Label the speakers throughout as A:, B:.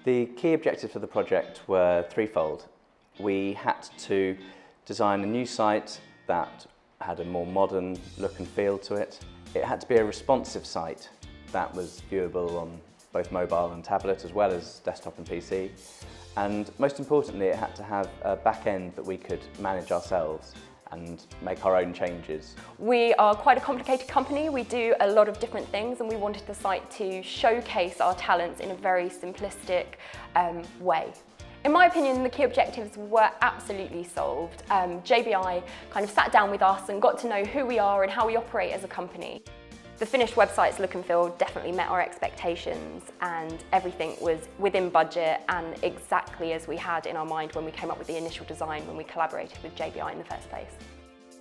A: The key objectives of the project were threefold. We had to design a new site that had a more modern look and feel to it. It had to be a responsive site that was viewable on both mobile and tablet as well as desktop and PC. And most importantly, it had to have a back end that we could manage ourselves and make our own changes.
B: We are quite a complicated company. We do a lot of different things, and we wanted the site to showcase our talents in a very simplistic way. In my opinion, the key objectives were absolutely solved. JBI kind of sat down with us and got to know who we are and how we operate as a company. The finished website's look and feel definitely met our expectations, and everything was within budget and exactly as we had in our mind when we came up with the initial design when we collaborated with JBI in the first place.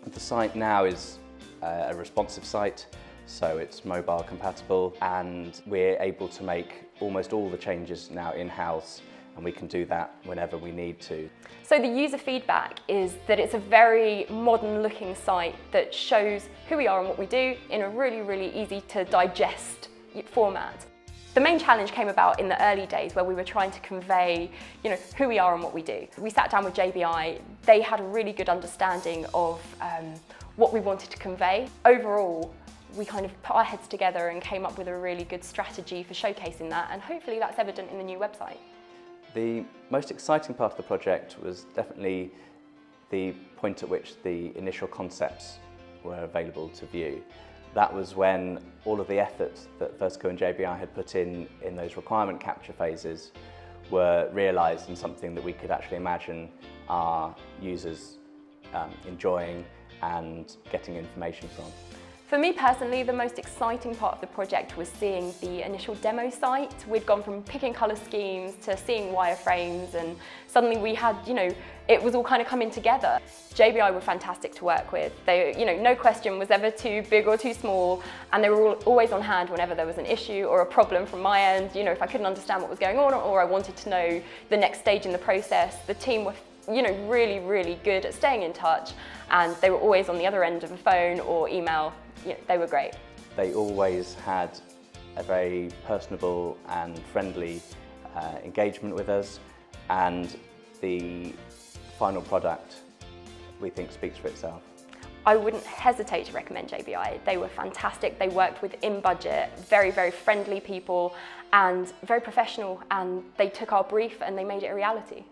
A: The site now is a responsive site, so it's mobile compatible, and we're able to make almost all the changes now in-house, and we can do that whenever we need to.
B: So the user feedback is that it's a very modern looking site that shows who we are and what we do in a really, really easy to digest format. The main challenge came about in the early days where we were trying to convey, who we are and what we do. We sat down with JBI, they had a really good understanding of what we wanted to convey. Overall, we kind of put our heads together and came up with a really good strategy for showcasing that, and hopefully that's evident in the new website.
A: The most exciting part of the project was definitely the point at which the initial concepts were available to view. That was when all of the efforts that FirstCo and JBI had put in those requirement capture phases were realised, and something that we could actually imagine our users enjoying and getting information from.
B: For me personally, the most exciting part of the project was seeing the initial demo site. We'd gone from picking colour schemes to seeing wireframes, and suddenly we had, it was all kind of coming together. JBI were fantastic to work with. They, no question was ever too big or too small, and they were always on hand whenever there was an issue or a problem from my end. If I couldn't understand what was going on or I wanted to know the next stage in the process, the team were really, really good at staying in touch, and they were always on the other end of a phone or email. They were great.
A: They always had a very personable and friendly engagement with us, and the final product, we think, speaks for itself.
B: I wouldn't hesitate to recommend JBI. They were fantastic. They worked within budget, very, very friendly people and very professional, and they took our brief and they made it a reality.